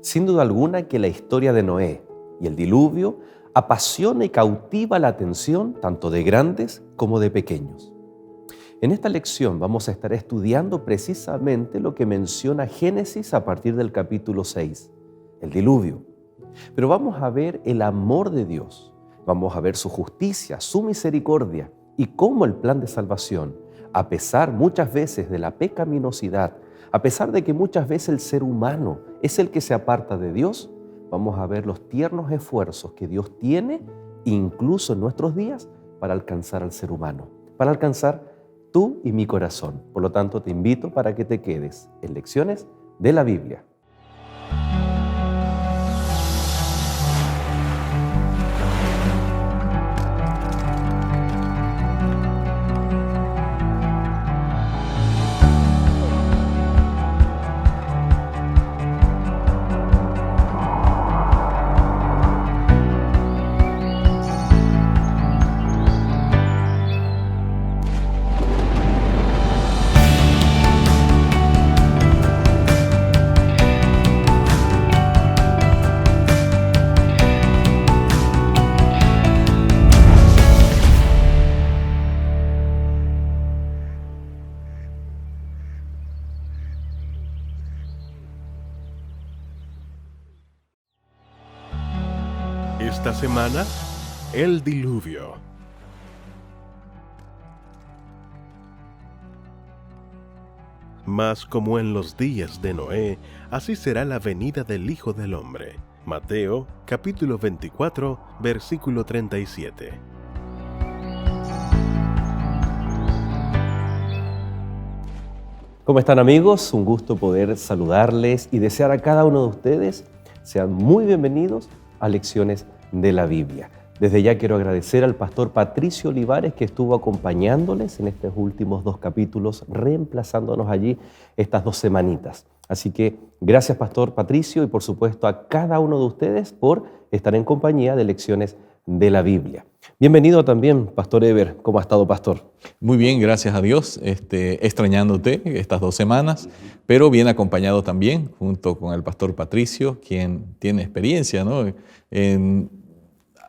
Sin duda alguna que la historia de Noé y el diluvio apasiona y cautiva la atención tanto de grandes como de pequeños. En esta lección vamos a estar estudiando precisamente lo que menciona Génesis a partir del capítulo 6, el diluvio. Pero vamos a ver el amor de Dios, vamos a ver su justicia, su misericordia y cómo el plan de salvación, a pesar muchas veces de la pecaminosidad, a pesar de que muchas veces el ser humano es el que se aparta de Dios, vamos a ver los tiernos esfuerzos que Dios tiene, incluso en nuestros días, para alcanzar al ser humano, para alcanzar tú y mi corazón. Por lo tanto, te invito para que te quedes en Lecciones de la Biblia. Esta semana, el diluvio. Mas como en los días de Noé, así será la venida del Hijo del Hombre. Mateo, capítulo 24, versículo 37. ¿Cómo están, amigos? Un gusto poder saludarles y desear a cada uno de ustedes sean muy bienvenidos a Lecciones de la Biblia. Desde ya quiero agradecer al pastor Patricio Olivares que estuvo acompañándoles en estos últimos 2 capítulos, reemplazándonos allí estas 2 semanitas. Así que gracias, pastor Patricio, y por supuesto a cada uno de ustedes por estar en compañía de Lecciones de la Biblia. Bienvenido también, pastor Eber. ¿Cómo ha estado, pastor? Muy bien, gracias a Dios, extrañándote estas 2 semanas, pero bien acompañado también, junto con el pastor Patricio, quien tiene experiencia, ¿no?, en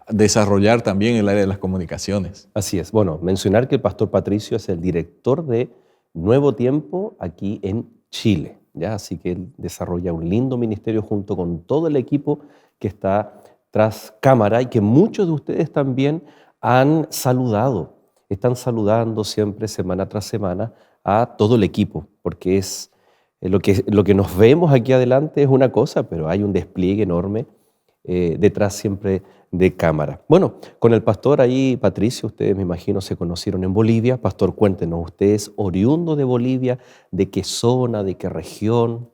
desarrollar también el área de las comunicaciones. Así es. Bueno, mencionar que el pastor Patricio es el director de Nuevo Tiempo aquí en Chile, ¿ya? Así que él desarrolla un lindo ministerio junto con todo el equipo que está tras cámara y que muchos de ustedes también han saludado. Están saludando siempre, semana tras semana, a todo el equipo, porque es lo que nos vemos aquí adelante es una cosa, pero hay un despliegue enorme detrás siempre de cámara. Bueno, con el pastor ahí, Patricio, ustedes me imagino se conocieron en Bolivia. Pastor, cuéntenos, ¿usted es oriundo de Bolivia? ¿De qué zona, de qué región?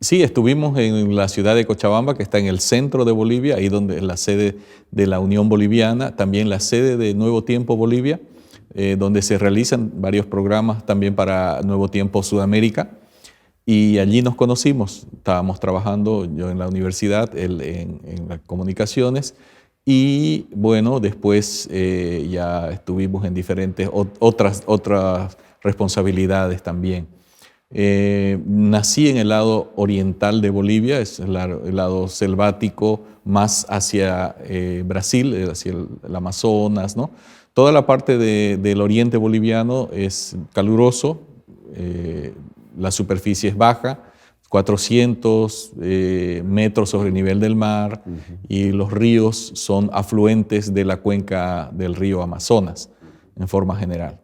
Sí, estuvimos en la ciudad de Cochabamba, que está en el centro de Bolivia, ahí donde es la sede de la Unión Boliviana, también la sede de Nuevo Tiempo Bolivia, donde se realizan varios programas también para Nuevo Tiempo Sudamérica. Y allí nos conocimos, estábamos trabajando yo en la universidad, él en las comunicaciones, y bueno, después ya estuvimos en diferentes otras responsabilidades también. Nací en el lado oriental de Bolivia, es el lado selvático más hacia Brasil, hacia el Amazonas, ¿no? Toda la parte del oriente boliviano es caluroso, la superficie es baja, 400 metros sobre el nivel del mar, y los ríos son afluentes de la cuenca del río Amazonas en forma general.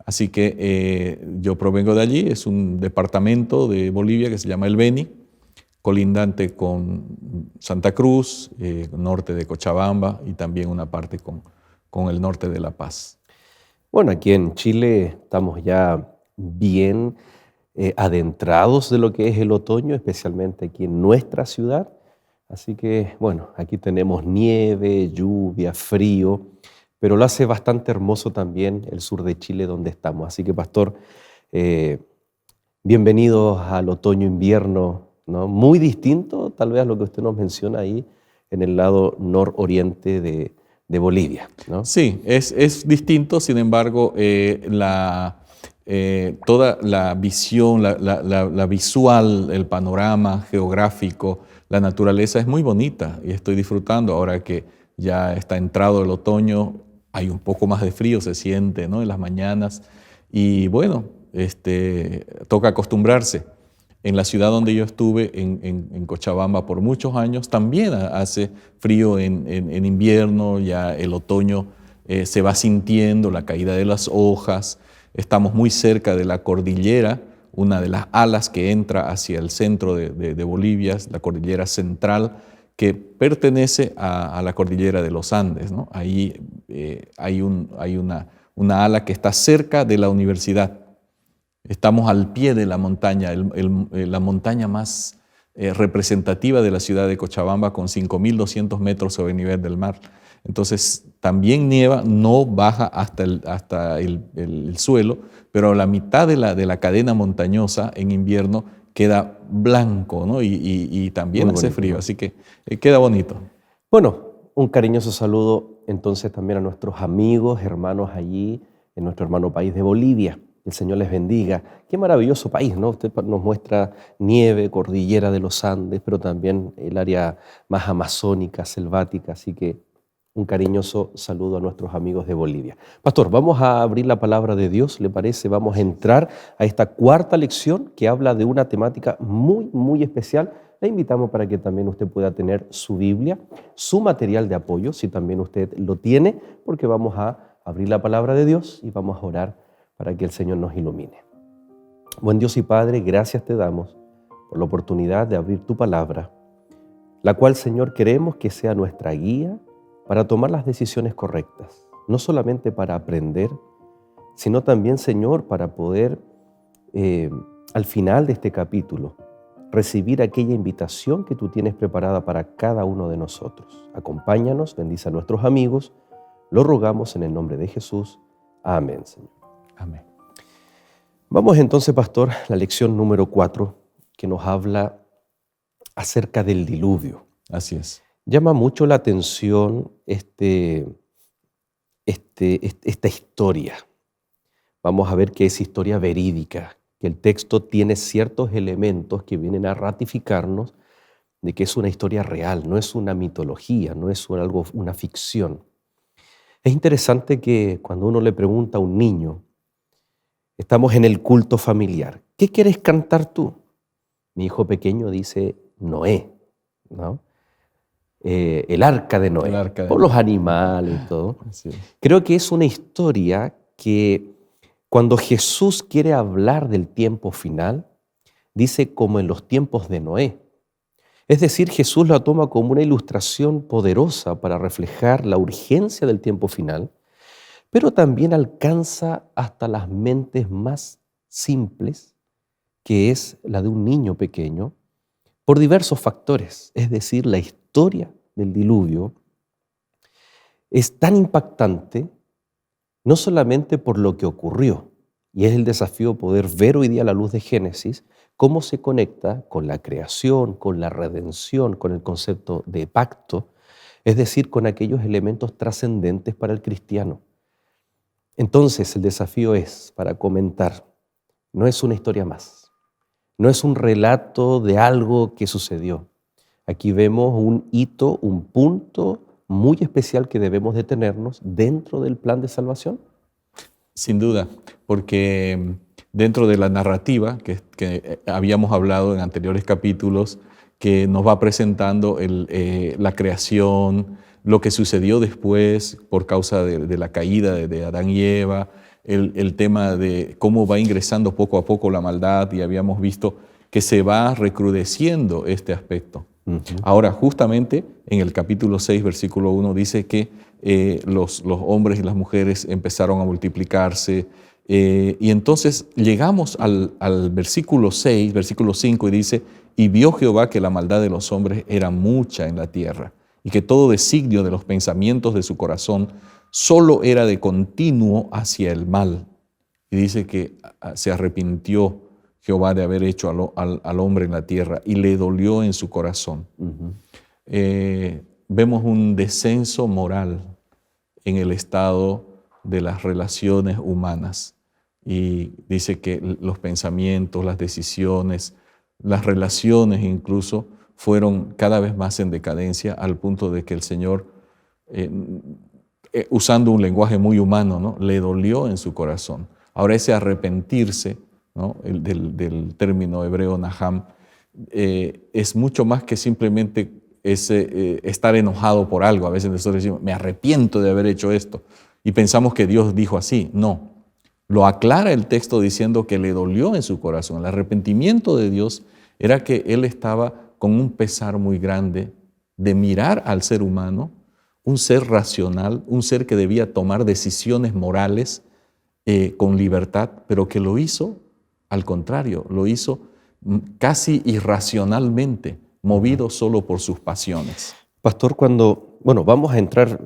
Así que yo provengo de allí, es un departamento de Bolivia que se llama El Beni, colindante con Santa Cruz, norte de Cochabamba y también una parte con el norte de La Paz. Bueno, aquí en Chile estamos ya bien adentrados de lo que es el otoño, especialmente aquí en nuestra ciudad. Así que, bueno, aquí tenemos nieve, lluvia, frío, pero lo hace bastante hermoso también el sur de Chile donde estamos. Así que, pastor, bienvenidos al otoño-invierno, ¿no? Muy distinto tal vez a lo que usted nos menciona ahí en el lado nororiente de Bolivia, ¿no? Sí, es distinto, sin embargo, toda la visión, la visual, el panorama geográfico, la naturaleza es muy bonita y estoy disfrutando ahora que ya está entrado el otoño, hay un poco más de frío, se siente, ¿no?, en las mañanas y bueno, toca acostumbrarse. En la ciudad donde yo estuve, en Cochabamba, por muchos años, también hace frío en invierno, ya el otoño se va sintiendo, la caída de las hojas. Estamos muy cerca de la cordillera, una de las alas que entra hacia el centro de Bolivia, la cordillera central, que pertenece a la cordillera de los Andes, ¿no? Ahí hay una ala que está cerca de la universidad. Estamos al pie de la montaña, la montaña más representativa de la ciudad de Cochabamba, con 5.200 metros sobre el nivel del mar. Entonces, también nieva, no baja hasta el suelo, pero la mitad de la cadena montañosa en invierno queda blanco, ¿no? Y también hace frío, ¿no? Así que queda bonito. Bueno, un cariñoso saludo entonces también a nuestros amigos, hermanos allí, en nuestro hermano país de Bolivia. El Señor les bendiga. Qué maravilloso país, ¿no? Usted nos muestra nieve, cordillera de los Andes, pero también el área más amazónica, selvática, así que un cariñoso saludo a nuestros amigos de Bolivia. Pastor, vamos a abrir la palabra de Dios, ¿le parece? Vamos a entrar a esta cuarta lección que habla de una temática muy, muy especial. Le invitamos para que también usted pueda tener su Biblia, su material de apoyo, si también usted lo tiene, porque vamos a abrir la palabra de Dios y vamos a orar para que el Señor nos ilumine. Buen Dios y Padre, gracias te damos por la oportunidad de abrir tu palabra, la cual, Señor, queremos que sea nuestra guía para tomar las decisiones correctas, no solamente para aprender, sino también, Señor, para poder, al final de este capítulo, recibir aquella invitación que tú tienes preparada para cada uno de nosotros. Acompáñanos, bendice a nuestros amigos, lo rogamos en el nombre de Jesús. Amén, Señor. Amén. Vamos entonces, pastor, a la lección número 4, que nos habla acerca del diluvio. Así es. Llama mucho la atención esta historia. Vamos a ver que es historia verídica, que el texto tiene ciertos elementos que vienen a ratificarnos de que es una historia real, no es una mitología, no es una ficción. Es interesante que cuando uno le pregunta a un niño, estamos en el culto familiar, ¿qué quieres cantar tú? Mi hijo pequeño dice Noé, ¿no? El arca de Noé, por los animales y todo. Sí. Creo que es una historia que cuando Jesús quiere hablar del tiempo final, dice como en los tiempos de Noé. Es decir, Jesús la toma como una ilustración poderosa para reflejar la urgencia del tiempo final, pero también alcanza hasta las mentes más simples, que es la de un niño pequeño, por diversos factores. Es decir, la historia del diluvio es tan impactante, no solamente por lo que ocurrió, y es el desafío poder ver hoy día a la luz de Génesis cómo se conecta con la creación, con la redención, con el concepto de pacto, es decir, con aquellos elementos trascendentes para el cristiano. Entonces, el desafío es, para comentar, no es una historia más, no es un relato de algo que sucedió. Aquí vemos un hito, un punto muy especial que debemos detenernos dentro del plan de salvación. Sin duda, porque dentro de la narrativa que habíamos hablado en anteriores capítulos, que nos va presentando la creación, lo que sucedió después por causa de la caída de Adán y Eva, el tema de cómo va ingresando poco a poco la maldad, y habíamos visto que se va recrudeciendo este aspecto. Uh-huh. Ahora, justamente en el capítulo 6, versículo 1, dice que los hombres y las mujeres empezaron a multiplicarse, y entonces llegamos al versículo 6, versículo 5, y dice: y vio Jehová que la maldad de los hombres era mucha en la tierra, y que todo designio de los pensamientos de su corazón solo era de continuo hacia el mal. Y dice que se arrepintió Jehová de haber hecho al hombre en la tierra, y le dolió en su corazón. Uh-huh. Vemos un descenso moral en el estado de las relaciones humanas, y dice que los pensamientos, las decisiones, las relaciones incluso fueron cada vez más en decadencia al punto de que el Señor, usando un lenguaje muy humano, ¿no?, le dolió en su corazón. Ahora ese arrepentirse, ¿no?, del término hebreo naham, es mucho más que simplemente estar enojado por algo. A veces nosotros decimos, me arrepiento de haber hecho esto, y pensamos que Dios dijo así. No, lo aclara el texto diciendo que le dolió en su corazón. El arrepentimiento de Dios era que Él estaba con un pesar muy grande de mirar al ser humano, un ser racional, un ser que debía tomar decisiones morales con libertad, pero que lo hizo al contrario, lo hizo casi irracionalmente, movido solo por sus pasiones. Pastor, vamos a entrar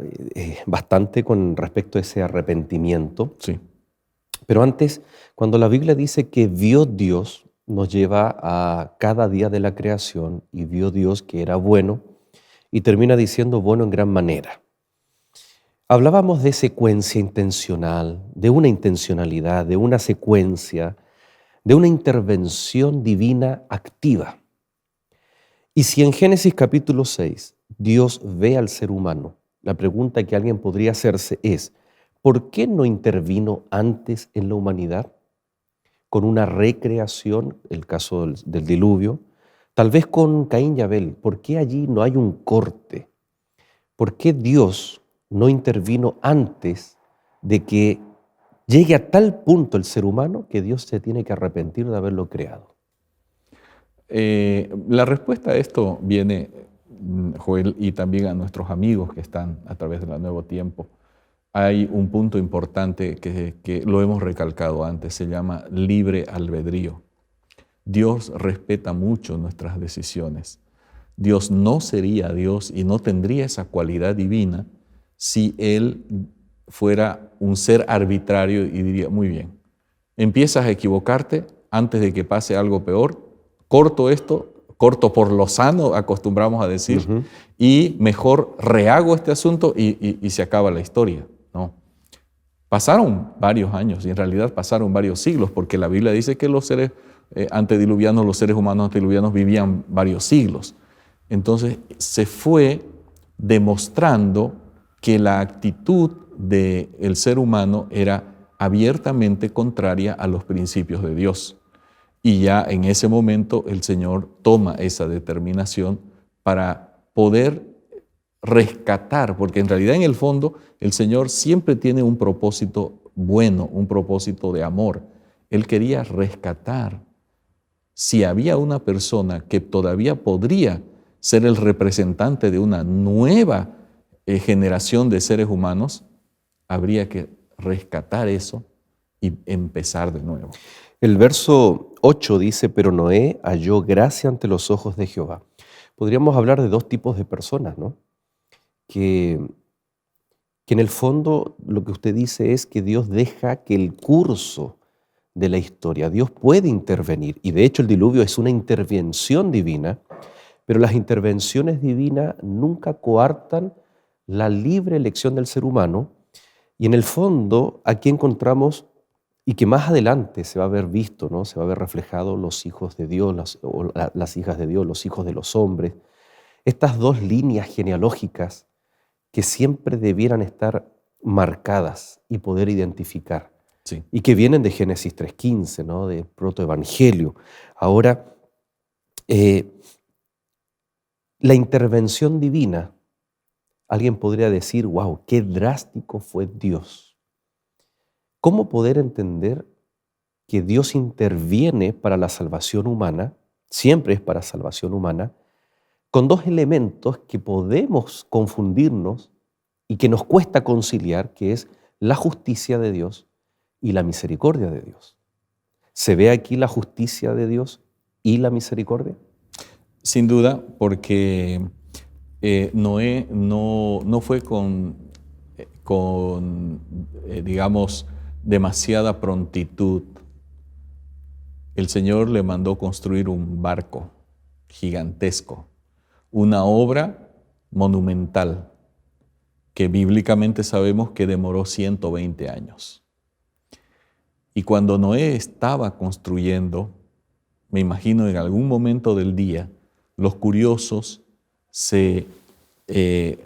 bastante con respecto a ese arrepentimiento, Sí. pero antes, cuando la Biblia dice que vio Dios, nos lleva a cada día de la creación y vio Dios que era bueno y termina diciendo bueno en gran manera. Hablábamos de secuencia intencional, de una intencionalidad, de una secuencia, de una intervención divina activa. Y si en Génesis capítulo 6 Dios ve al ser humano, la pregunta que alguien podría hacerse es, ¿por qué no intervino antes en la humanidad? Con una recreación, el caso del diluvio, tal vez con Caín y Abel, ¿por qué allí no hay un corte? ¿Por qué Dios no intervino antes de que llegue a tal punto el ser humano que Dios se tiene que arrepentir de haberlo creado? La respuesta a esto viene, Joel, y también a nuestros amigos que están a través de la Nuevo Tiempo. Hay un punto importante que lo hemos recalcado antes, se llama libre albedrío. Dios respeta mucho nuestras decisiones. Dios no sería Dios y no tendría esa cualidad divina si Él fuera un ser arbitrario y diría, muy bien, empiezas a equivocarte antes de que pase algo peor, corto esto, corto por lo sano, acostumbramos a decir, y mejor rehago este asunto y se acaba la historia. No. Pasaron varios años y en realidad pasaron varios siglos, porque la Biblia dice que los seres antediluvianos, los seres humanos antediluvianos vivían varios siglos. Entonces se fue demostrando que la actitud del ser humano era abiertamente contraria a los principios de Dios. Y ya en ese momento el Señor toma esa determinación para poder rescatar, porque en realidad en el fondo el Señor siempre tiene un propósito bueno, un propósito de amor. Él quería rescatar. Si había una persona que todavía podría ser el representante de una nueva generación de seres humanos, habría que rescatar eso y empezar de nuevo. El verso 8 dice, pero Noé halló gracia ante los ojos de Jehová. Podríamos hablar de dos tipos de personas, ¿no? Que en el fondo lo que usted dice es que Dios deja que el curso de la historia, Dios puede intervenir, y de hecho el diluvio es una intervención divina, pero las intervenciones divinas nunca coartan la libre elección del ser humano, y en el fondo aquí encontramos, y que más adelante se va a ver visto, ¿no? Se va a ver reflejado los hijos de Dios, las hijas de Dios, los hijos de los hombres, estas dos líneas genealógicas que siempre debieran estar marcadas y poder identificar. Sí. Y que vienen de Génesis 3.15, ¿no? De protoevangelio. Ahora, la intervención divina, alguien podría decir, wow, qué drástico fue Dios. ¿Cómo poder entender que Dios interviene para la salvación humana, siempre es para salvación humana, con dos elementos que podemos confundirnos y que nos cuesta conciliar, que es la justicia de Dios y la misericordia de Dios? ¿Se ve aquí la justicia de Dios y la misericordia? Sin duda, porque Noé no fue digamos, demasiada prontitud. El Señor le mandó construir un barco gigantesco, una obra monumental que bíblicamente sabemos que demoró 120 años. Y cuando Noé estaba construyendo, me imagino en algún momento del día, los curiosos se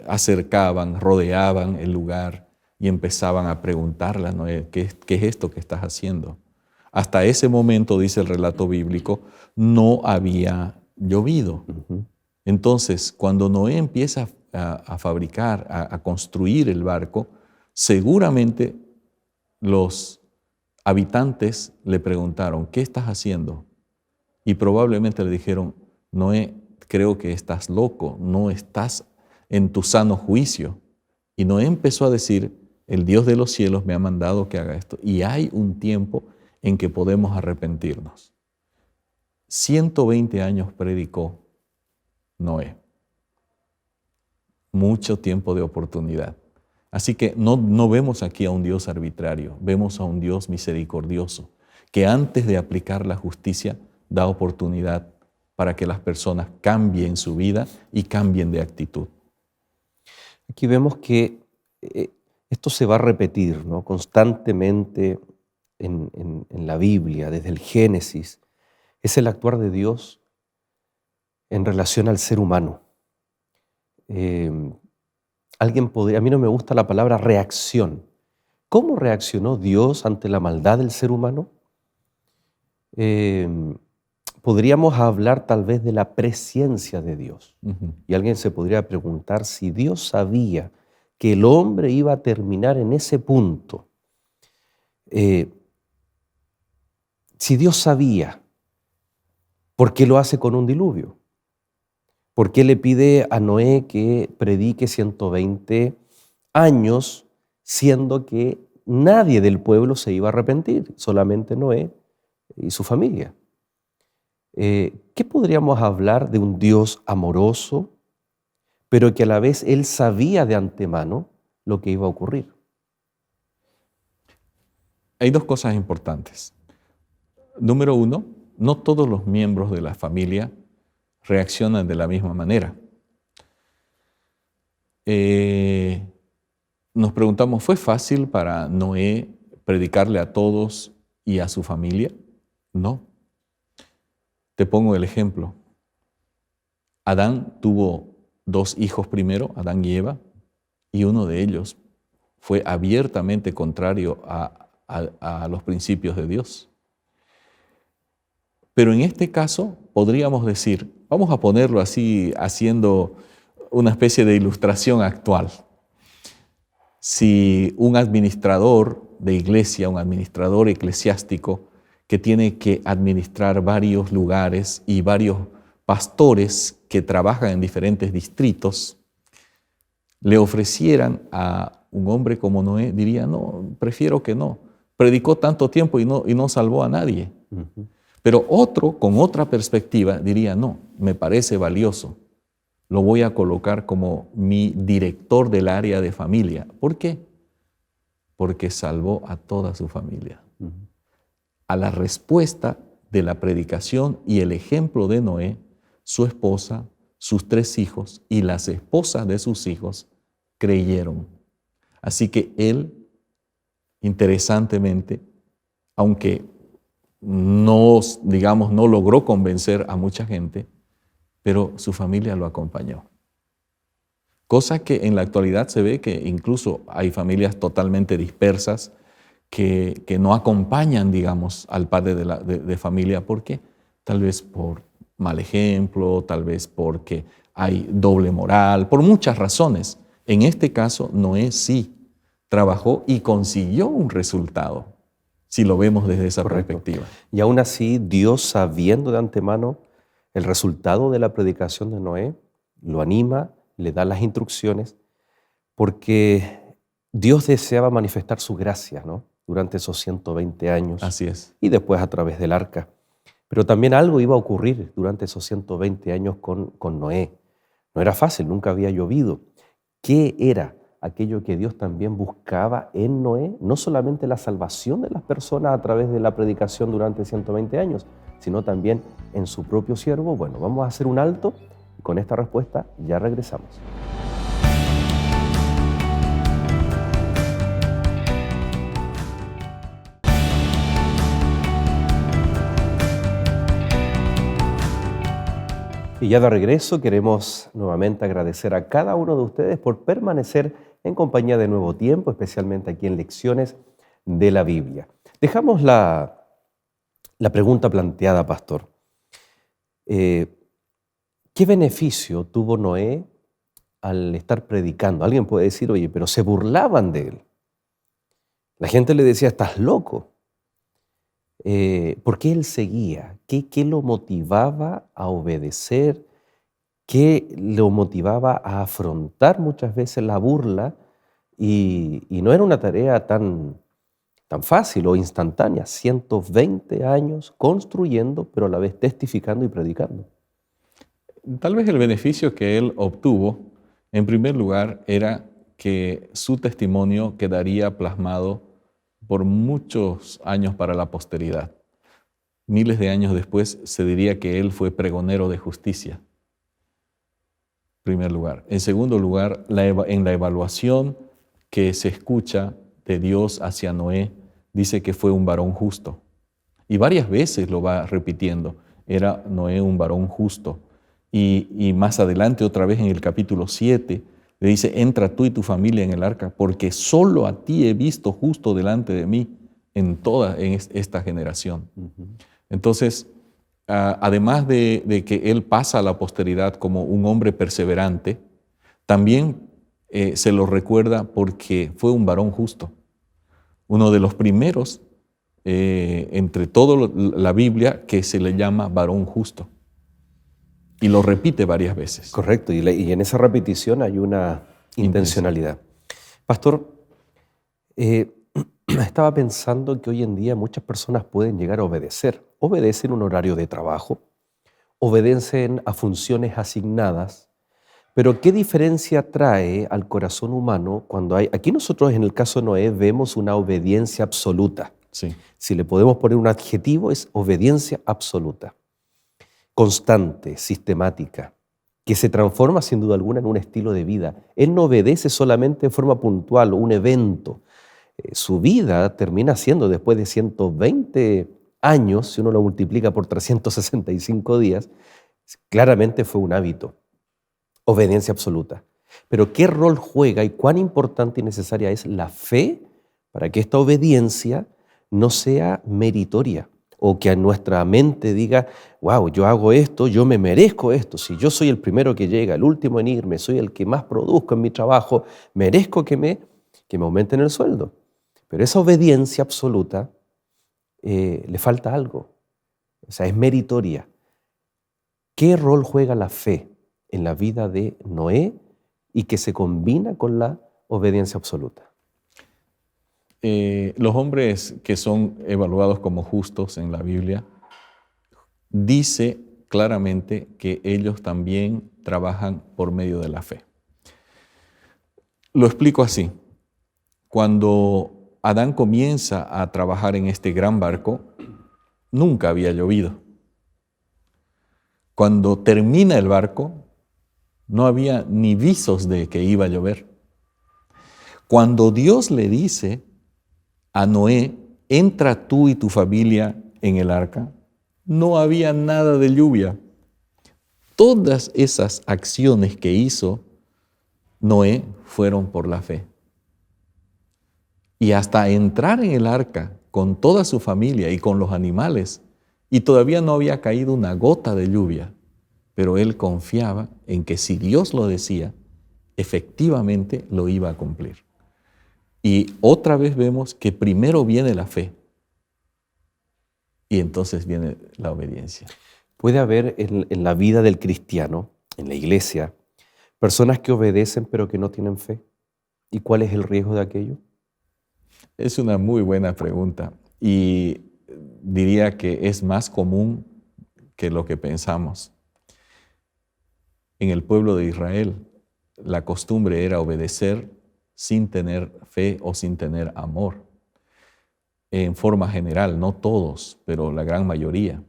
acercaban, rodeaban el lugar y empezaban a preguntarle a Noé, ¿qué es esto que estás haciendo? Hasta ese momento, dice el relato bíblico, no había llovido. Entonces, cuando Noé empieza a fabricar, a construir el barco, seguramente los habitantes le preguntaron, ¿qué estás haciendo? Y probablemente le dijeron, Noé, creo que estás loco, no estás en tu sano juicio. Y Noé empezó a decir, el Dios de los cielos me ha mandado que haga esto. Y hay un tiempo en que podemos arrepentirnos. 120 años predicó Noé. Mucho tiempo de oportunidad. Así que no vemos aquí a un Dios arbitrario, vemos a un Dios misericordioso, que antes de aplicar la justicia da oportunidad para que las personas cambien su vida y cambien de actitud. Aquí vemos que esto se va a repetir, ¿no?, constantemente en la Biblia, desde el Génesis. Es el actuar de Dios en relación al ser humano. Alguien podría, a mí no me gusta la palabra reacción. ¿Cómo reaccionó Dios ante la maldad del ser humano? Podríamos hablar tal vez de la presciencia de Dios. Y alguien se podría preguntar si Dios sabía que el hombre iba a terminar en ese punto. Si Dios sabía, ¿por qué lo hace con un diluvio? ¿Por qué le pide a Noé que predique 120 años, siendo que nadie del pueblo se iba a arrepentir, solamente Noé y su familia? ¿Qué podríamos hablar de un Dios amoroso, pero que a la vez Él sabía de antemano lo que iba a ocurrir? Hay dos cosas importantes. Número uno, no todos los miembros de la familia reaccionan de la misma manera. Nos preguntamos, ¿fue fácil para Noé predicarle a todos y a su familia? No. Te pongo el ejemplo. Adán tuvo 2 hijos primero, Adán y Eva, y uno de ellos fue abiertamente contrario a los principios de Dios. Pero en este caso podríamos decir, vamos a ponerlo así, haciendo una especie de ilustración actual. Si un administrador de iglesia, un administrador eclesiástico que tiene que administrar varios lugares y varios pastores que trabajan en diferentes distritos, le ofrecieran a un hombre como Noé, diría, no, prefiero que no. Predicó tanto tiempo y no salvó a nadie. Pero otro, con otra perspectiva, diría, no, me parece valioso. Lo voy a colocar como mi director del área de familia. ¿Por qué? Porque salvó a toda su familia. A la respuesta de la predicación y el ejemplo de Noé, su esposa, sus 3 hijos y las esposas de sus hijos creyeron. Así que él, interesantemente, aunque no logró convencer a mucha gente, pero su familia lo acompañó. Cosa que en la actualidad se ve que incluso hay familias totalmente dispersas que no acompañan, digamos, al padre de familia. ¿Por qué? Tal vez por mal ejemplo, tal vez porque hay doble moral, por muchas razones. En este caso, Noé sí trabajó y consiguió un resultado, si lo vemos desde esa perspectiva. Y aún así, Dios, sabiendo de antemano el resultado de la predicación de Noé, lo anima, le da las instrucciones, porque Dios deseaba manifestar su gracia, ¿no?, durante esos 120 años. Así es. Y después a través del arca. Pero también algo iba a ocurrir durante esos 120 años con Noé. No era fácil, nunca había llovido. ¿Qué era aquello que Dios también buscaba en Noé? No solamente la salvación de las personas a través de la predicación durante 120 años, sino también en su propio siervo. Bueno, vamos a hacer un alto y con esta respuesta ya regresamos. Y ya de regreso queremos nuevamente agradecer a cada uno de ustedes por permanecer en compañía de Nuevo Tiempo, especialmente aquí en Lecciones de la Biblia. Dejamos la pregunta planteada, pastor. ¿Qué beneficio tuvo Noé al estar predicando? Alguien puede decir, oye, pero se burlaban de él. La gente le decía, estás loco. ¿Por qué él seguía? ¿Qué lo motivaba a obedecer? ¿Qué lo motivaba a afrontar muchas veces la burla? Y no era una tarea tan fácil o instantánea, 120 años construyendo, pero a la vez testificando y predicando. Tal vez el beneficio que él obtuvo, en primer lugar, era que su testimonio quedaría plasmado por muchos años para la posteridad. Miles de años después se diría que él fue pregonero de justicia, en primer lugar. En segundo lugar, en la evaluación que se escucha de Dios hacia Noé, dice que fue un varón justo. Y varias veces lo va repitiendo, era Noé un varón justo. Y más adelante, otra vez en el capítulo 7, le dice, entra tú y tu familia en el arca, porque solo a ti he visto justo delante de mí en toda esta generación. Entonces, además de que él pasa a la posteridad como un hombre perseverante, también se lo recuerda porque fue un varón justo. Uno de los primeros entre toda la Biblia que se le llama varón justo. Y lo repite varias veces. Correcto, y en esa repetición hay una intencionalidad. Pastor, estaba pensando que hoy en día muchas personas pueden llegar a obedecer. Obedecen un horario de trabajo, obedecen a funciones asignadas, pero ¿qué diferencia trae al corazón humano cuando hay... Aquí nosotros en el caso de Noé vemos una obediencia absoluta. Sí. Si le podemos poner un adjetivo, es obediencia absoluta. Constante, sistemática, que se transforma sin duda alguna en un estilo de vida. Él no obedece solamente de forma puntual o un evento. Su vida termina siendo, después de 120 años, si uno lo multiplica por 365 días, claramente fue un hábito. Obediencia absoluta. Pero ¿qué rol juega y cuán importante y necesaria es la fe para que esta obediencia no sea meritoria? O que a nuestra mente diga, wow, yo hago esto, yo me merezco esto. Si yo soy el primero que llega, el último en irme, soy el que más produzco en mi trabajo, merezco que me aumenten el sueldo. Pero esa obediencia absoluta le falta algo. O sea, es meritoria. ¿Qué rol juega la fe en la vida de Noé y que se combina con la obediencia absoluta? Los hombres que son evaluados como justos en la Biblia, dice claramente que ellos también trabajan por medio de la fe. Lo explico así. Cuando Adán comienza a trabajar en este gran barco, nunca había llovido. Cuando termina el barco, no había ni visos de que iba a llover. Cuando Dios le dice a Noé, entra tú y tu familia en el arca, no había nada de lluvia. Todas esas acciones que hizo Noé fueron por la fe. Y hasta entrar en el arca con toda su familia y con los animales, y todavía no había caído una gota de lluvia, pero él confiaba en que si Dios lo decía, efectivamente lo iba a cumplir. Y otra vez vemos que primero viene la fe y entonces viene la obediencia. Puede haber en la vida del cristiano, en la iglesia, personas que obedecen pero que no tienen fe. ¿Y cuál es el riesgo de aquello? Es una muy buena pregunta y diría que es más común que lo que pensamos. En el pueblo de Israel, la costumbre era obedecer sin tener fe o sin tener amor. En forma general, no todos, pero la gran mayoría.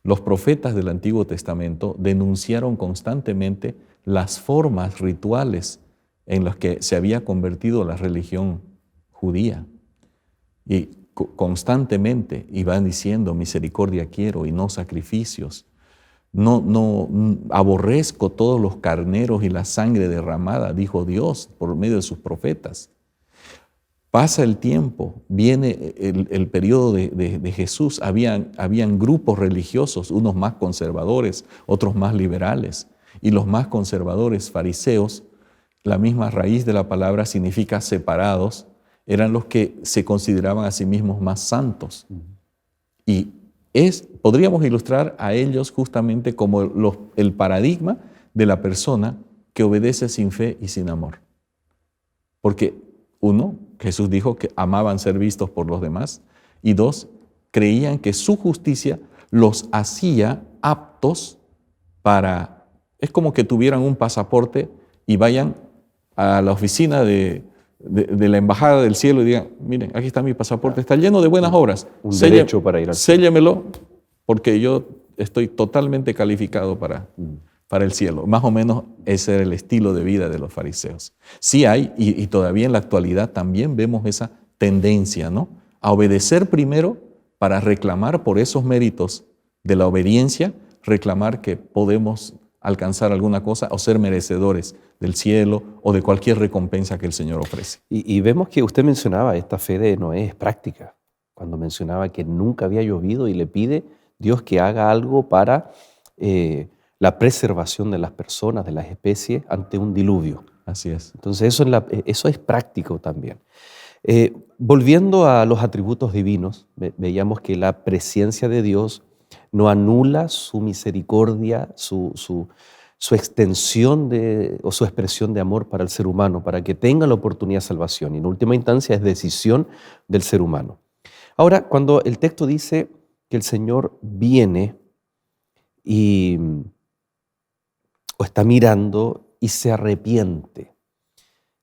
Los profetas del Antiguo Testamento denunciaron constantemente las formas rituales en las que se había convertido la religión judía. Y constantemente iban diciendo, misericordia quiero y no sacrificios. Aborrezco todos los carneros y la sangre derramada, dijo Dios por medio de sus profetas. Pasa el tiempo, viene el periodo de Jesús, habían grupos religiosos, unos más conservadores, otros más liberales, y los más conservadores, fariseos, la misma raíz de la palabra significa separados, eran los que se consideraban a sí mismos más santos. Y podríamos ilustrar a ellos justamente como el paradigma de la persona que obedece sin fe y sin amor. Porque uno, Jesús dijo que amaban ser vistos por los demás, y dos, creían que su justicia los hacía aptos para, es como que tuvieran un pasaporte y vayan a la oficina de la Embajada del Cielo y digan, miren, aquí está mi pasaporte, está lleno de buenas obras. Un derecho para ir al cielo. Séllemelo, porque yo estoy totalmente calificado para el cielo. Más o menos ese era el estilo de vida de los fariseos. Sí hay, y todavía en la actualidad también vemos esa tendencia, ¿no? A obedecer primero para reclamar por esos méritos de la obediencia, reclamar que podemos alcanzar alguna cosa o ser merecedores del cielo o de cualquier recompensa que el Señor ofrece. Y vemos que usted mencionaba, esta fe de Noé es práctica, cuando mencionaba que nunca había llovido y le pide Dios que haga algo para la preservación de las personas, de las especies, ante un diluvio. Así es. Entonces eso es práctico también. Volviendo a los atributos divinos, veíamos que la presencia de Dios no anula su misericordia, su extensión o su expresión de amor para el ser humano, para que tenga la oportunidad de salvación. Y en última instancia es decisión del ser humano. Ahora, cuando el texto dice que el Señor viene o está mirando y se arrepiente,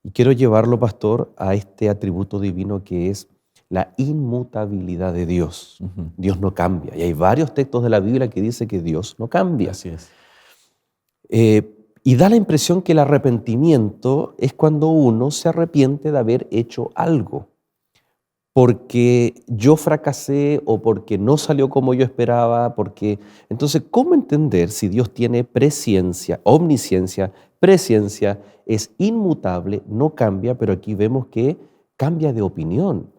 y quiero llevarlo, pastor, a este atributo divino que es la inmutabilidad de Dios. Uh-huh. Dios no cambia. Y hay varios textos de la Biblia que dicen que Dios no cambia. Así es. Y da la impresión que el arrepentimiento es cuando uno se arrepiente de haber hecho algo. Porque yo fracasé o porque no salió como yo esperaba. Entonces, ¿cómo entender si Dios tiene presciencia, omnisciencia, presciencia, es inmutable, no cambia, pero aquí vemos que cambia de opinión?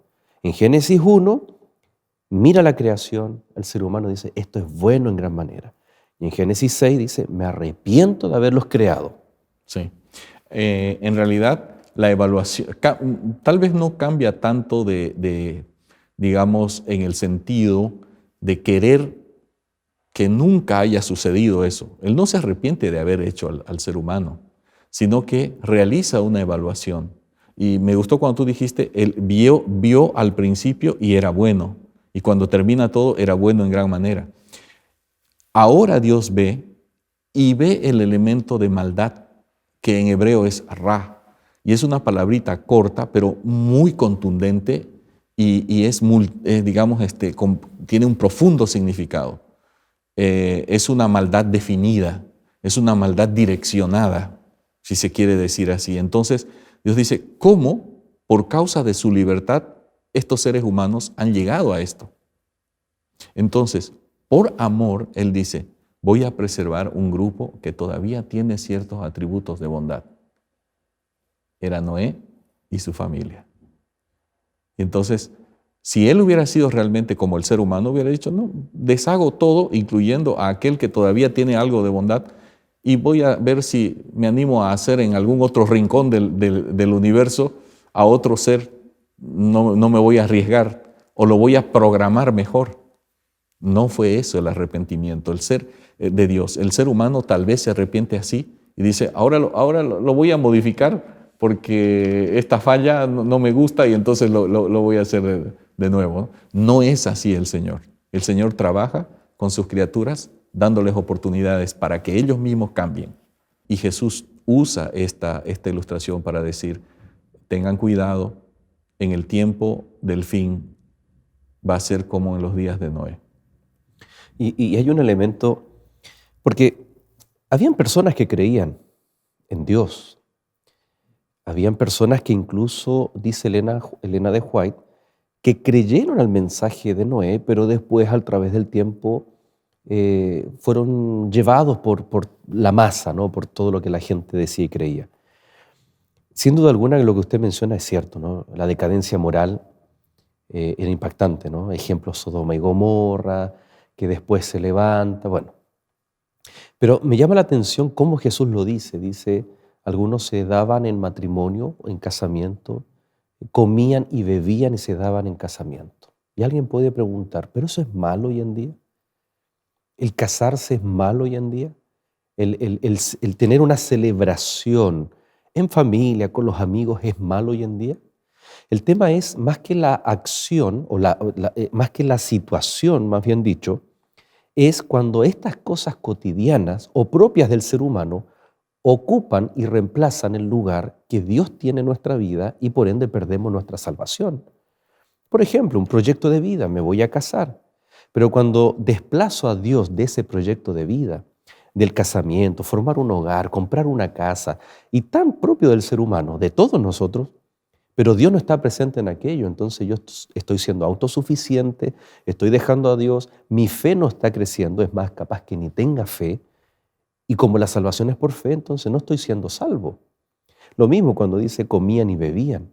En Génesis 1, mira la creación, el ser humano dice, esto es bueno en gran manera. Y en Génesis 6 dice, me arrepiento de haberlos creado. Sí. En realidad, la evaluación tal vez no cambia tanto digamos, en el sentido de querer que nunca haya sucedido eso. Él no se arrepiente de haber hecho al ser humano, sino que realiza una evaluación. Y me gustó cuando tú dijiste, él vio al principio y era bueno, y cuando termina todo era bueno en gran manera. Ahora Dios ve y ve el elemento de maldad, que en hebreo es ra, y es una palabrita corta, pero muy contundente, y digamos, tiene un profundo significado. Es una maldad definida, es una maldad direccionada, si se quiere decir así. Entonces, Dios dice, ¿cómo, por causa de su libertad, estos seres humanos han llegado a esto? Entonces, por amor, Él dice, voy a preservar un grupo que todavía tiene ciertos atributos de bondad. Era Noé y su familia. Y entonces, si Él hubiera sido realmente como el ser humano, hubiera dicho, no, deshago todo, incluyendo a aquel que todavía tiene algo de bondad, y voy a ver si me animo a hacer en algún otro rincón del universo a otro ser, no me voy a arriesgar, o lo voy a programar mejor. No fue eso el arrepentimiento, el ser de Dios. El ser humano tal vez se arrepiente así y dice, ahora lo voy a modificar porque esta falla no me gusta y entonces lo voy a hacer de nuevo. No es así el Señor. El Señor trabaja con sus criaturas dándoles oportunidades para que ellos mismos cambien. Y Jesús usa esta ilustración para decir, tengan cuidado, en el tiempo del fin va a ser como en los días de Noé. Y hay un elemento, porque habían personas que creían en Dios. Habían personas que incluso, dice Elena de White, que creyeron al mensaje de Noé, pero después, a través del tiempo, fueron llevados por la masa, ¿no? Por todo lo que la gente decía y creía. Sin duda alguna, lo que usted menciona es cierto, ¿no? La decadencia moral era impactante, ¿no? Ejemplos Sodoma y Gomorra, que después se levanta, bueno. Pero me llama la atención cómo Jesús lo dice, algunos se daban en matrimonio, en casamiento, comían y bebían y se daban en casamiento. Y alguien puede preguntar, ¿pero eso es malo hoy en día? ¿El casarse es malo hoy en día? ¿El tener una celebración en familia, con los amigos, es malo hoy en día? El tema es, más que la acción, más que la situación, más bien dicho, es cuando estas cosas cotidianas o propias del ser humano ocupan y reemplazan el lugar que Dios tiene en nuestra vida y por ende perdemos nuestra salvación. Por ejemplo, un proyecto de vida, me voy a casar, pero cuando desplazo a Dios de ese proyecto de vida, del casamiento, formar un hogar, comprar una casa, y tan propio del ser humano, de todos nosotros, pero Dios no está presente en aquello, entonces yo estoy siendo autosuficiente, estoy dejando a Dios, mi fe no está creciendo, es más, capaz que ni tenga fe, y como la salvación es por fe, entonces no estoy siendo salvo. Lo mismo cuando dice comían y bebían.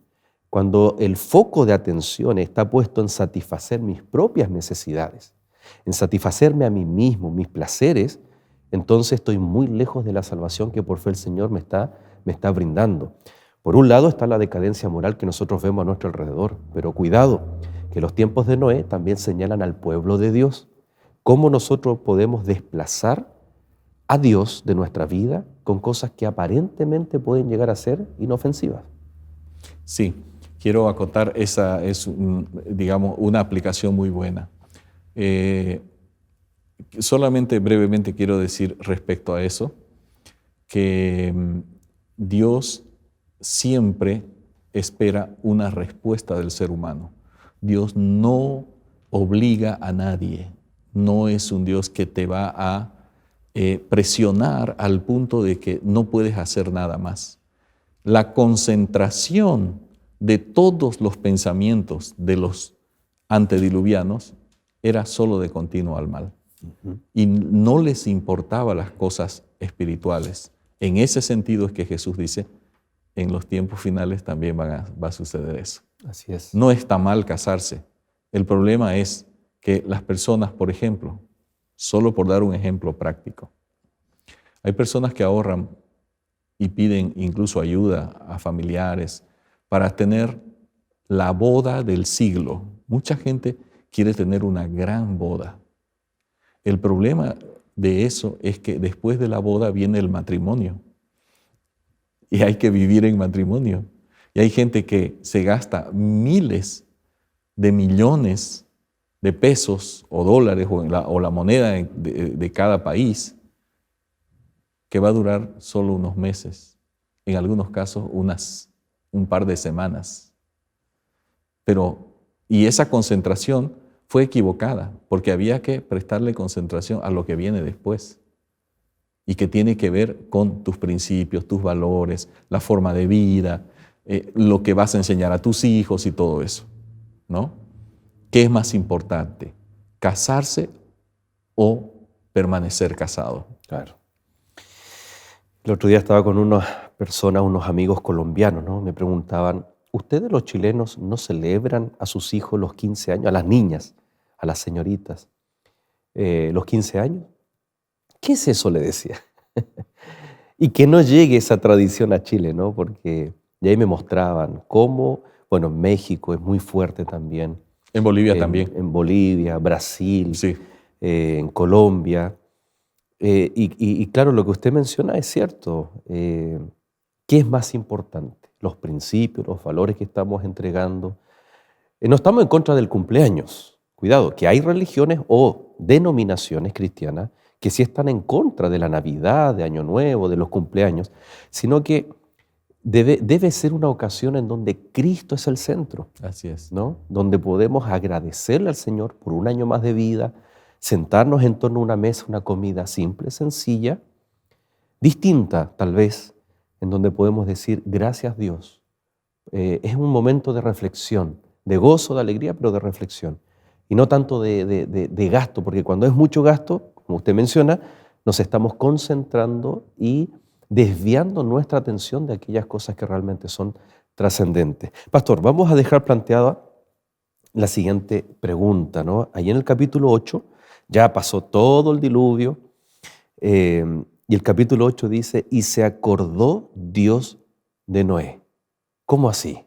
Cuando el foco de atención está puesto en satisfacer mis propias necesidades, en satisfacerme a mí mismo, mis placeres, entonces estoy muy lejos de la salvación que por fe el Señor me está brindando. Por un lado está la decadencia moral que nosotros vemos a nuestro alrededor, pero cuidado, que los tiempos de Noé también señalan al pueblo de Dios. ¿Cómo nosotros podemos desplazar a Dios de nuestra vida con cosas que aparentemente pueden llegar a ser inofensivas? Sí, quiero acotar, esa es, digamos, una aplicación muy buena. Solamente brevemente quiero decir respecto a eso, que Dios siempre espera una respuesta del ser humano. Dios no obliga a nadie, no es un Dios que te va a presionar al punto de que no puedes hacer nada más. La concentración de todos los pensamientos de los antediluvianos era solo de continuo al mal. Y no les importaba las cosas espirituales. En ese sentido es que Jesús dice, en los tiempos finales también va a suceder eso. Así es. No está mal casarse. El problema es que las personas, por ejemplo, solo por dar un ejemplo práctico, hay personas que ahorran y piden incluso ayuda a familiares para tener la boda del siglo. Mucha gente quiere tener una gran boda. El problema de eso es que después de la boda viene el matrimonio. Y hay que vivir en matrimonio. Y hay gente que se gasta miles de millones de pesos o dólares o la moneda de cada país que va a durar solo unos meses, en algunos casos un par de semanas. Y esa concentración fue equivocada, porque había que prestarle concentración a lo que viene después y que tiene que ver con tus principios, tus valores, la forma de vida, lo que vas a enseñar a tus hijos y todo eso, ¿no? ¿Qué es más importante? ¿Casarse o permanecer casado? Claro. El otro día estaba con unas personas, unos amigos colombianos, ¿no? Me preguntaban, ¿ustedes los chilenos no celebran a sus hijos los 15 años, a las niñas, a las señoritas, los 15 años? ¿Qué es eso?, le decía. Y que no llegue esa tradición a Chile, ¿no? Porque y ahí me mostraban cómo, bueno, en México es muy fuerte también. En Bolivia también. En Bolivia, Brasil, Sí. En Colombia. Y claro, lo que usted menciona es cierto. ¿Qué es más importante? Los principios, los valores que estamos entregando. No estamos en contra del cumpleaños. Cuidado, que hay religiones o denominaciones cristianas que sí están en contra de la Navidad, de Año Nuevo, de los cumpleaños, sino que debe ser una ocasión en donde Cristo es el centro. Así es. ¿No? Donde podemos agradecerle al Señor por un año más de vida, sentarnos en torno a una mesa, una comida simple, sencilla, distinta tal vez, en donde podemos decir gracias Dios. Es un momento de reflexión, de gozo, de alegría, pero de reflexión. Y no tanto de gasto, porque cuando es mucho gasto, como usted menciona, nos estamos concentrando y desviando nuestra atención de aquellas cosas que realmente son trascendentes. Pastor, vamos a dejar planteada la siguiente pregunta, ¿no? Ahí en el capítulo 8 ya pasó todo el diluvio, y el capítulo 8 dice, y se acordó Dios de Noé. ¿Cómo así?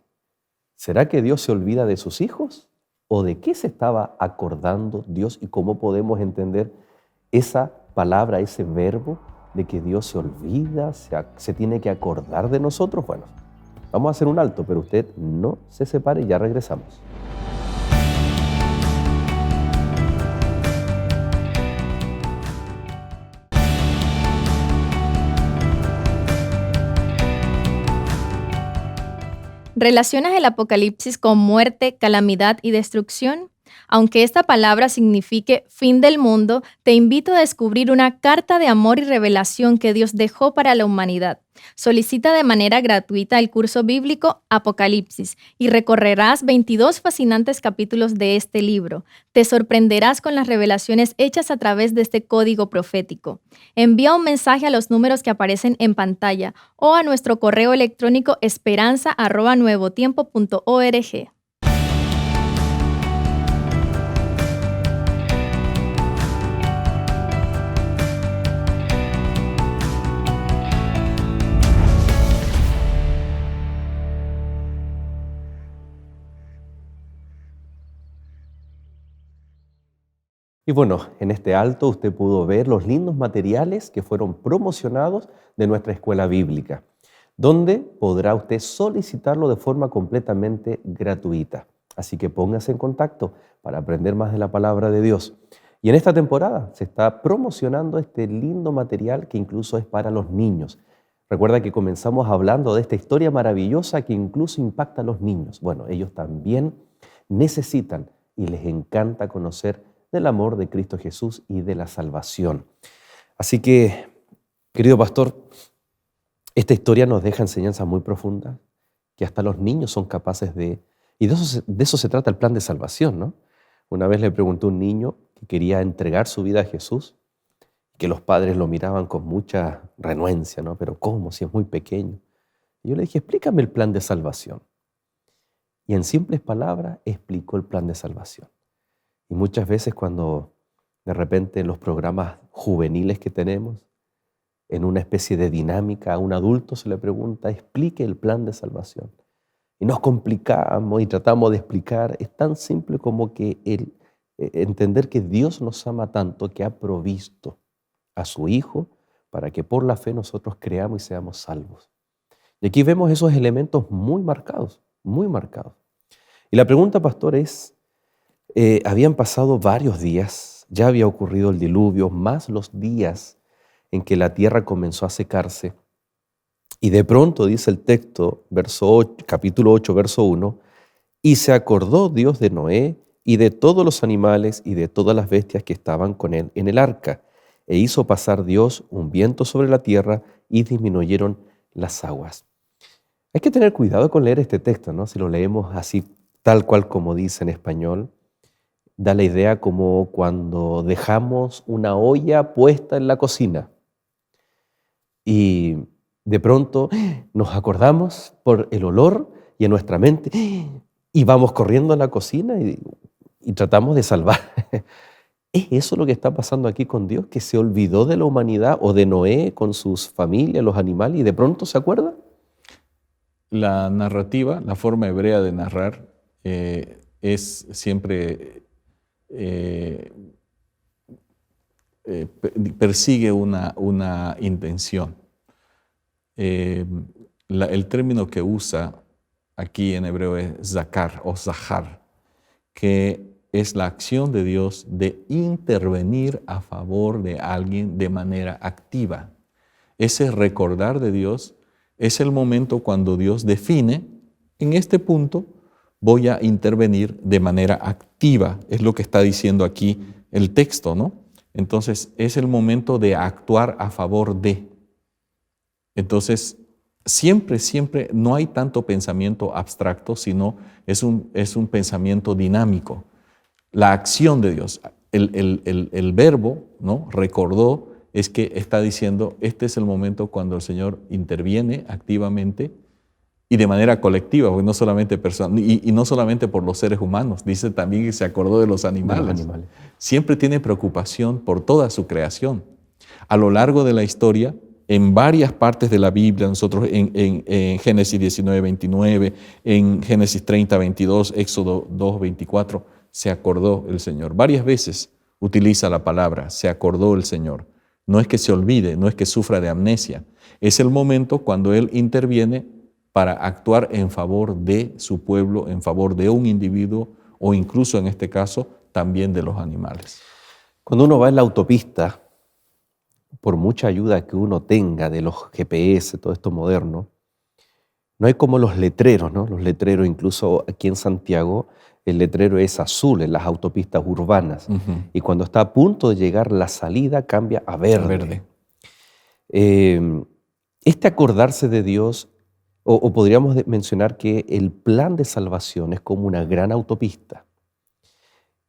¿Será que Dios se olvida de sus hijos? ¿O de qué se estaba acordando Dios? ¿Y cómo podemos entender esa palabra, ese verbo de que Dios se olvida, se tiene que acordar de nosotros? Bueno, vamos a hacer un alto, pero usted no se separe y ya regresamos. ¿Relacionas el Apocalipsis con muerte, calamidad y destrucción? Aunque esta palabra signifique fin del mundo, te invito a descubrir una carta de amor y revelación que Dios dejó para la humanidad. Solicita de manera gratuita el curso bíblico Apocalipsis y recorrerás 22 fascinantes capítulos de este libro. Te sorprenderás con las revelaciones hechas a través de este código profético. Envía un mensaje a los números que aparecen en pantalla o a nuestro correo electrónico esperanza@nuevotiempo.org. Y bueno, en este alto usted pudo ver los lindos materiales que fueron promocionados de nuestra escuela bíblica, donde podrá usted solicitarlo de forma completamente gratuita. Así que póngase en contacto para aprender más de la palabra de Dios. Y en esta temporada se está promocionando este lindo material que incluso es para los niños. Recuerda que comenzamos hablando de esta historia maravillosa que incluso impacta a los niños. Bueno, ellos también necesitan y les encanta conocer del amor de Cristo Jesús y de la salvación. Así que, querido pastor, esta historia nos deja enseñanzas muy profundas que hasta los niños son capaces de... Y de eso se trata el plan de salvación, ¿no? Una vez le pregunté a un niño que quería entregar su vida a Jesús, que los padres lo miraban con mucha renuencia, ¿no? Pero ¿cómo? Si es muy pequeño. Y yo le dije, explícame el plan de salvación. Y en simples palabras explicó el plan de salvación. Y muchas veces cuando de repente en los programas juveniles que tenemos, en una especie de dinámica, a un adulto se le pregunta, explique el plan de salvación. Y nos complicamos y tratamos de explicar. Es tan simple como que entender que Dios nos ama tanto que ha provisto a su Hijo para que por la fe nosotros creamos y seamos salvos. Y aquí vemos esos elementos muy marcados, muy marcados. Y la pregunta, pastor, es, habían pasado varios días, ya había ocurrido el diluvio, más los días en que la tierra comenzó a secarse. Y de pronto, dice el texto, capítulo 8, verso 1, y se acordó Dios de Noé y de todos los animales y de todas las bestias que estaban con él en el arca, e hizo pasar Dios un viento sobre la tierra y disminuyeron las aguas. Hay que tener cuidado con leer este texto, ¿no? Si lo leemos así, tal cual como dice en español, da la idea como cuando dejamos una olla puesta en la cocina y de pronto nos acordamos por el olor y en nuestra mente y vamos corriendo a la cocina y tratamos de salvar. ¿Es eso lo que está pasando aquí con Dios? ¿Que se olvidó de la humanidad o de Noé con sus familias, los animales y de pronto se acuerda? La narrativa, la forma hebrea de narrar es siempre... persigue una intención. El término que usa aquí en hebreo es zakar o zahar, que es la acción de Dios de intervenir a favor de alguien de manera activa. Ese recordar de Dios es el momento cuando Dios define, en este punto voy a intervenir de manera activa, es lo que está diciendo aquí el texto, ¿no? Entonces, es el momento de actuar a favor de. Entonces, siempre no hay tanto pensamiento abstracto, sino es un pensamiento dinámico. La acción de Dios. el verbo, ¿no? Recordó, es que está diciendo, este es el momento cuando el Señor interviene activamente y de manera colectiva, porque no solamente personal, y no solamente por los seres humanos, dice también que se acordó de los animales. De los animales. Siempre tiene preocupación por toda su creación. A lo largo de la historia, en varias partes de la Biblia, nosotros en Génesis 19, 29, en Génesis 30, 22, Éxodo 2, 24, se acordó el Señor. Varias veces utiliza la palabra, se acordó el Señor. No es que se olvide, no es que sufra de amnesia. Es el momento cuando Él interviene para actuar en favor de su pueblo, en favor de un individuo o incluso en este caso también de los animales. Cuando uno va en la autopista, por mucha ayuda que uno tenga de los GPS, todo esto moderno, no hay como los letreros, ¿no? Los letreros, incluso aquí en Santiago, el letrero es azul en las autopistas urbanas. Y cuando está a punto de llegar la salida, cambia a verde. Este acordarse de Dios, o podríamos mencionar que el plan de salvación es como una gran autopista.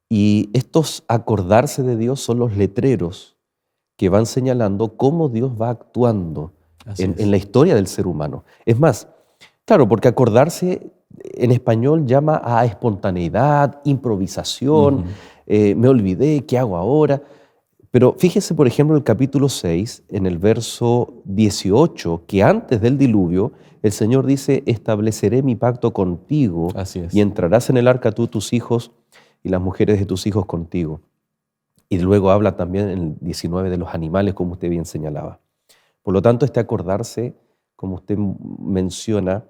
Y estos acordarse de Dios son los letreros que van señalando cómo Dios va actuando en la historia del ser humano. Es más, claro, porque acordarse en español llama a espontaneidad, improvisación, me olvidé, ¿qué hago ahora? Pero fíjese, por ejemplo, en el capítulo 6, en el verso 18, que antes del diluvio, el Señor dice, estableceré mi pacto contigo y entrarás en el arca tú, tus hijos y las mujeres de tus hijos contigo. Y luego habla también en el 19 de los animales, como usted bien señalaba. Por lo tanto, este acordarse, como usted menciona,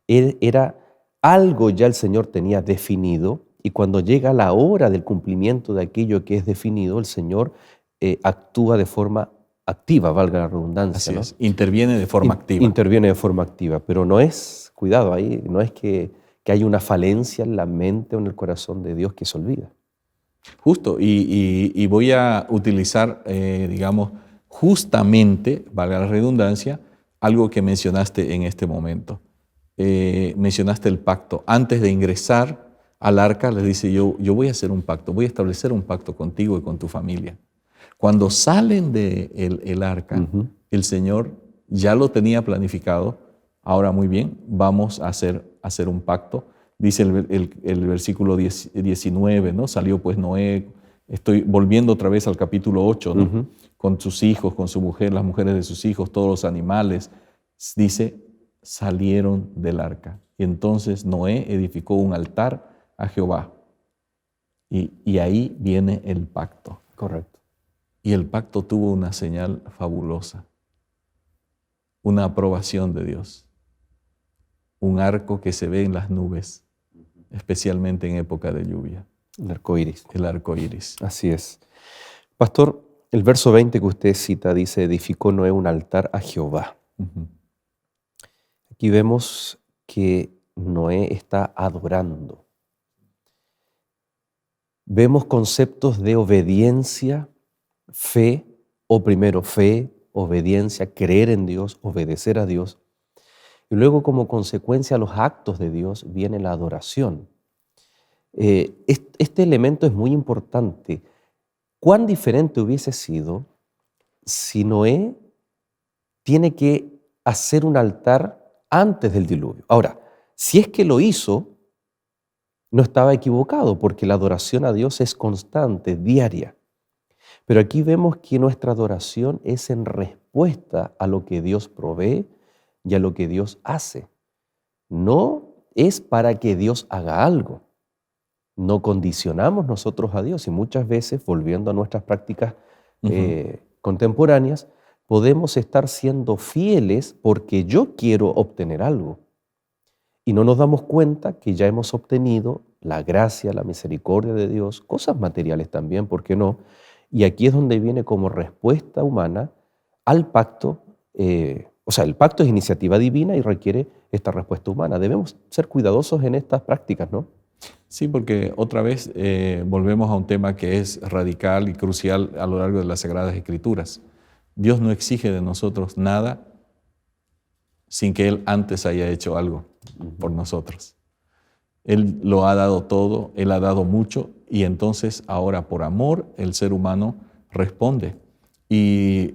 era algo ya el Señor tenía definido, y cuando llega la hora del cumplimiento de aquello que es definido, el Señor actúa de forma activa, valga la redundancia. Así es. Interviene de forma activa. Interviene de forma activa, pero no es, cuidado ahí, no es que hay una falencia en la mente o en el corazón de Dios que se olvida. Justo, y voy a utilizar, digamos, justamente, valga la redundancia, algo que mencionaste en este momento. Mencionaste el pacto. Antes de ingresar al arca, les dice, yo voy a hacer un pacto, voy a establecer un pacto contigo y con tu familia. Cuando salen del arca, el Señor ya lo tenía planificado. Ahora, muy bien, vamos a hacer un pacto. Dice el versículo 19, ¿no? Salió pues Noé, estoy volviendo otra vez al capítulo 8, ¿no? Con sus hijos, con su mujer, las mujeres de sus hijos, todos los animales. Dice, salieron del arca. Y entonces Noé edificó un altar a Jehová. Y ahí viene el pacto. Correcto. Y el pacto tuvo una señal fabulosa, una aprobación de Dios, un arco que se ve en las nubes, especialmente en época de lluvia. El arco iris. El arco iris. Así es. Pastor, el verso 20 que usted cita dice, edificó Noé un altar a Jehová. Aquí vemos que Noé está adorando. Vemos conceptos de obediencia, fe, o primero fe, obediencia, creer en Dios, obedecer a Dios. Y luego, como consecuencia a los actos de Dios, viene la adoración. Este elemento es muy importante. ¿Cuán diferente hubiese sido si Noé tiene que hacer un altar antes del diluvio? Ahora, si es que lo hizo, no estaba equivocado, porque la adoración a Dios es constante, diaria. Pero aquí vemos que nuestra adoración es en respuesta a lo que Dios provee y a lo que Dios hace. No es para que Dios haga algo. No condicionamos nosotros a Dios, y muchas veces, volviendo a nuestras prácticas contemporáneas, podemos estar siendo fieles porque yo quiero obtener algo. Y no nos damos cuenta que ya hemos obtenido la gracia, la misericordia de Dios, cosas materiales también, ¿por qué no? Y aquí es donde viene como respuesta humana al pacto. O sea, el pacto es iniciativa divina y requiere esta respuesta humana. Debemos ser cuidadosos en estas prácticas, ¿no? Sí, porque otra vez volvemos a un tema que es radical y crucial a lo largo de las Sagradas Escrituras. Dios no exige de nosotros nada sin que Él antes haya hecho algo por nosotros. Él lo ha dado todo, Él ha dado mucho, y entonces ahora por amor el ser humano responde. Y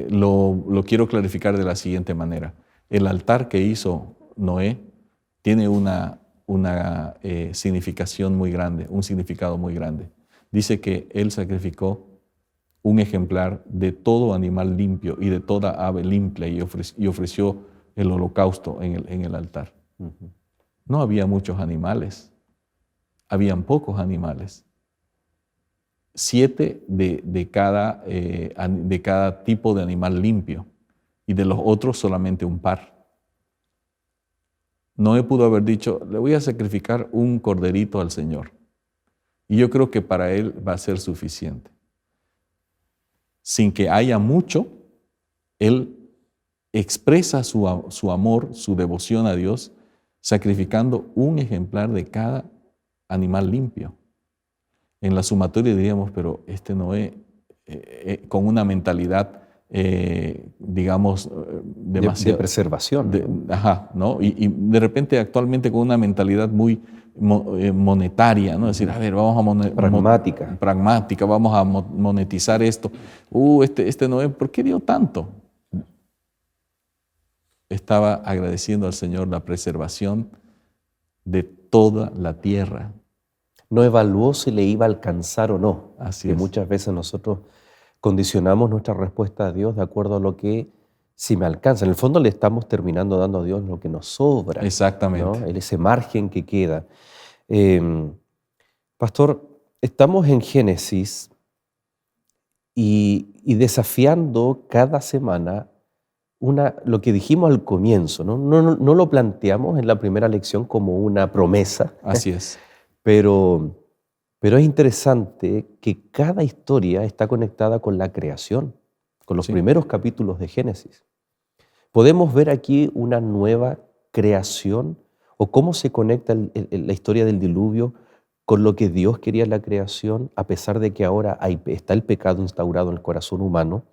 lo quiero clarificar de la siguiente manera. El altar que hizo Noé tiene una significación muy grande, un significado muy grande. Dice que él sacrificó un ejemplar de todo animal limpio y de toda ave limpia y ofreció el holocausto en el altar. No había muchos animales, habían pocos animales. 7 de cada tipo de animal limpio, y de los otros solamente un par. Noé pudo haber dicho, le voy a sacrificar un corderito al Señor, y yo creo que para él va a ser suficiente. Sin que haya mucho, él expresa su amor, su devoción a Dios, sacrificando un ejemplar de cada animal limpio. En la sumatoria diríamos, pero este Noé, con una mentalidad, digamos, demasiado... De preservación. ¿no? Y de repente actualmente con una mentalidad muy monetaria, ¿no? Es decir, a ver, vamos a... Pragmática, vamos a monetizar esto. Este Noé, ¿por qué dio tanto? Estaba agradeciendo al Señor la preservación de toda la tierra. No evaluó si le iba a alcanzar o no. Así que es. Muchas veces nosotros condicionamos nuestra respuesta a Dios de acuerdo a lo que, si me alcanza. En el fondo le estamos terminando dando a Dios lo que nos sobra. Exactamente. ¿no? Ese margen que queda. Pastor, estamos en Génesis y desafiando cada semana lo que dijimos al comienzo. No lo planteamos en la primera lección como una promesa. Así es. Pero es interesante que cada historia está conectada con la creación, con los primeros capítulos de Génesis. ¿Podemos ver aquí una nueva creación o cómo se conecta la historia del diluvio con lo que Dios quería en la creación, a pesar de que ahora está el pecado instaurado en el corazón humano?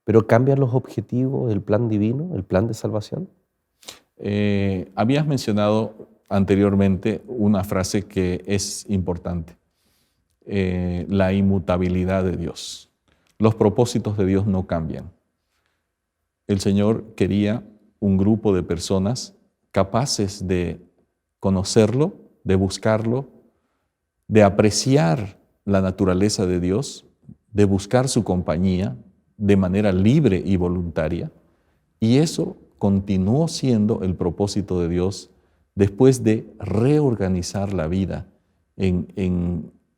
¿Pero cambian los objetivos del plan divino, el plan de salvación? Habías mencionado anteriormente una frase que es importante, la inmutabilidad de Dios. Los propósitos de Dios no cambian. El Señor quería un grupo de personas capaces de conocerlo, de buscarlo, de apreciar la naturaleza de Dios, de buscar su compañía de manera libre y voluntaria, y eso continuó siendo el propósito de Dios después de reorganizar la vida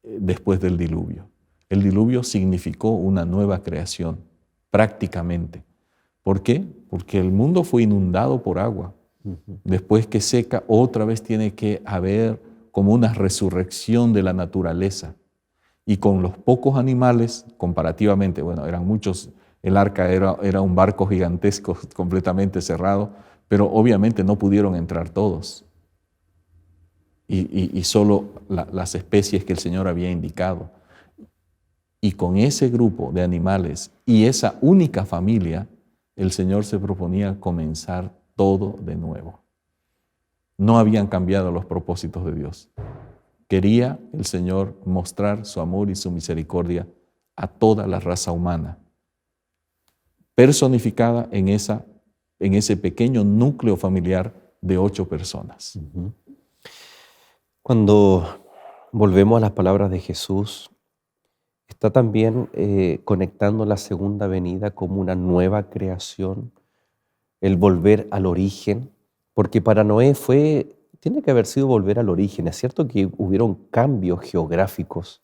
después del diluvio. El diluvio significó una nueva creación, prácticamente. ¿Por qué? Porque el mundo fue inundado por agua. Después que seca, otra vez tiene que haber como una resurrección de la naturaleza. Y con los pocos animales, comparativamente, bueno, eran muchos, el arca era un barco gigantesco completamente cerrado, pero obviamente no pudieron entrar todos. Y solo las especies que el Señor había indicado. Y con ese grupo de animales y esa única familia, el Señor se proponía comenzar todo de nuevo. No habían cambiado los propósitos de Dios. Quería el Señor mostrar su amor y su misericordia a toda la raza humana, personificada en ese pequeño núcleo familiar de 8 personas. Cuando volvemos a las palabras de Jesús, está también conectando la segunda venida como una nueva creación, el volver al origen, porque para Noé tiene que haber sido volver al origen. Es cierto que hubieron cambios geográficos.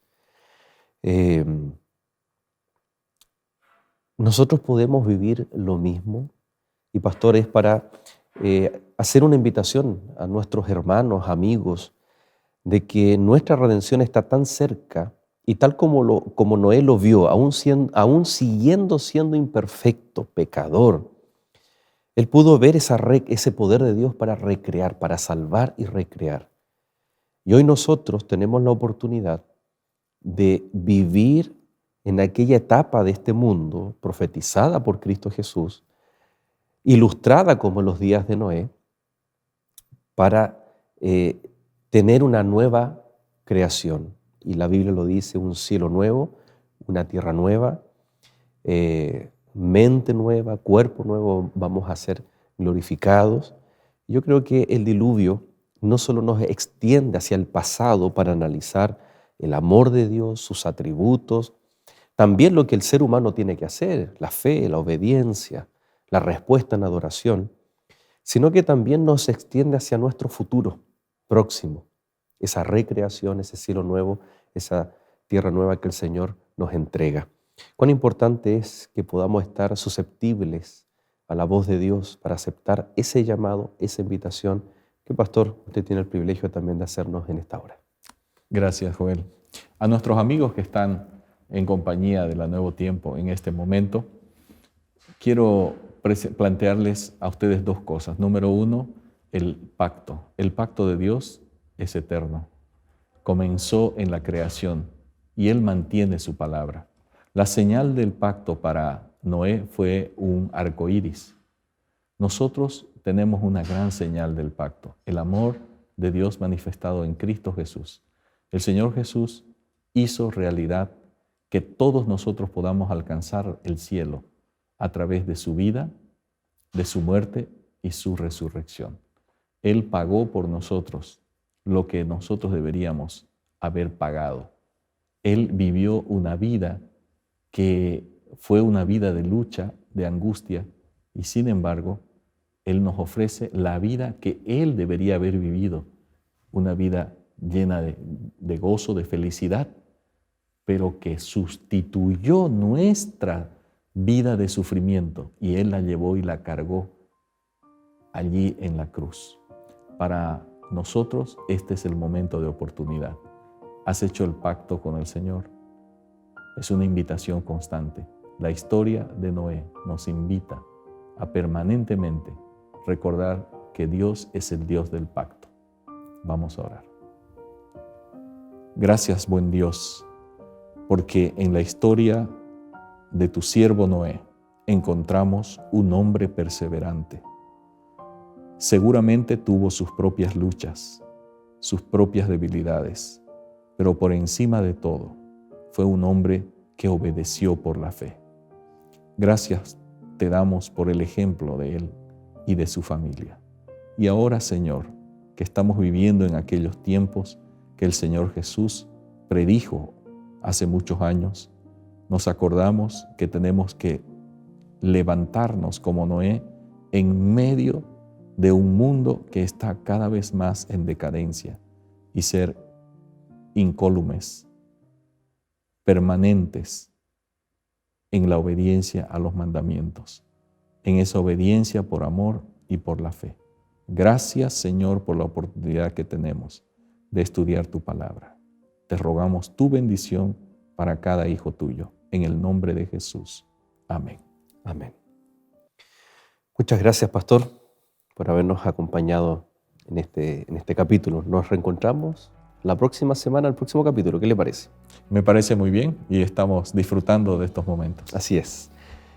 Nosotros podemos vivir lo mismo, y pastor, es para hacer una invitación a nuestros hermanos, amigos, de que nuestra redención está tan cerca, y tal como Noé lo vio, aún siguiendo siendo imperfecto, pecador, él pudo ver ese poder de Dios para recrear, para salvar y recrear. Y hoy nosotros tenemos la oportunidad de vivir en aquella etapa de este mundo profetizada por Cristo Jesús, ilustrada como en los días de Noé, para tener una nueva creación. Y la Biblia lo dice, un cielo nuevo, una tierra nueva, mente nueva, cuerpo nuevo, vamos a ser glorificados. Yo creo que el diluvio no solo nos extiende hacia el pasado para analizar el amor de Dios, sus atributos, también lo que el ser humano tiene que hacer, la fe, la obediencia, la respuesta en adoración, sino que también nos extiende hacia nuestro futuro próximo, esa recreación, ese cielo nuevo, esa tierra nueva que el Señor nos entrega. Cuán importante es que podamos estar susceptibles a la voz de Dios para aceptar ese llamado, esa invitación que, pastor, usted tiene el privilegio también de hacernos en esta hora. Gracias, Joel. A nuestros amigos que están en compañía de la Nuevo Tiempo en este momento, quiero plantearles a ustedes dos cosas. Número uno, el pacto. El pacto de Dios es eterno. Comenzó en la creación y Él mantiene su palabra. La señal del pacto para Noé fue un arco iris. Nosotros tenemos una gran señal del pacto, el amor de Dios manifestado en Cristo Jesús. El Señor Jesús hizo realidad que todos nosotros podamos alcanzar el cielo a través de su vida, de su muerte y su resurrección. Él pagó por nosotros lo que nosotros deberíamos haber pagado. Él vivió una vida que fue una vida de lucha, de angustia, y sin embargo, Él nos ofrece la vida que Él debería haber vivido, una vida llena de gozo, de felicidad, pero que sustituyó nuestra vida de sufrimiento, y Él la llevó y la cargó allí en la cruz. Para nosotros este es el momento de oportunidad. ¿Has hecho el pacto con el Señor? Es una invitación constante. La historia de Noé nos invita a permanentemente recordar que Dios es el Dios del pacto. Vamos a orar. Gracias, buen Dios, porque en la historia de tu siervo Noé encontramos un hombre perseverante. Seguramente tuvo sus propias luchas, sus propias debilidades, pero por encima de todo, fue un hombre que obedeció por la fe. Gracias te damos por el ejemplo de él y de su familia. Y ahora, Señor, que estamos viviendo en aquellos tiempos que el Señor Jesús predijo hace muchos años, nos acordamos que tenemos que levantarnos como Noé en medio de un mundo que está cada vez más en decadencia y ser incólumes, permanentes en la obediencia a los mandamientos, en esa obediencia por amor y por la fe. Gracias, Señor, por la oportunidad que tenemos de estudiar tu palabra. Te rogamos tu bendición para cada hijo tuyo, en el nombre de Jesús. Amén. Amén. Muchas gracias, pastor, por habernos acompañado en este capítulo. Nos reencontramos la próxima semana, el próximo capítulo. ¿Qué le parece? Me parece muy bien y estamos disfrutando de estos momentos. Así es.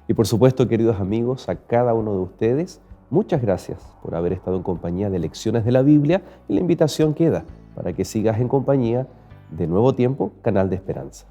Y por supuesto, queridos amigos, a cada uno de ustedes, muchas gracias por haber estado en compañía de Lecciones de la Biblia, y la invitación queda para que sigas en compañía de Nuevo Tiempo, Canal de Esperanza.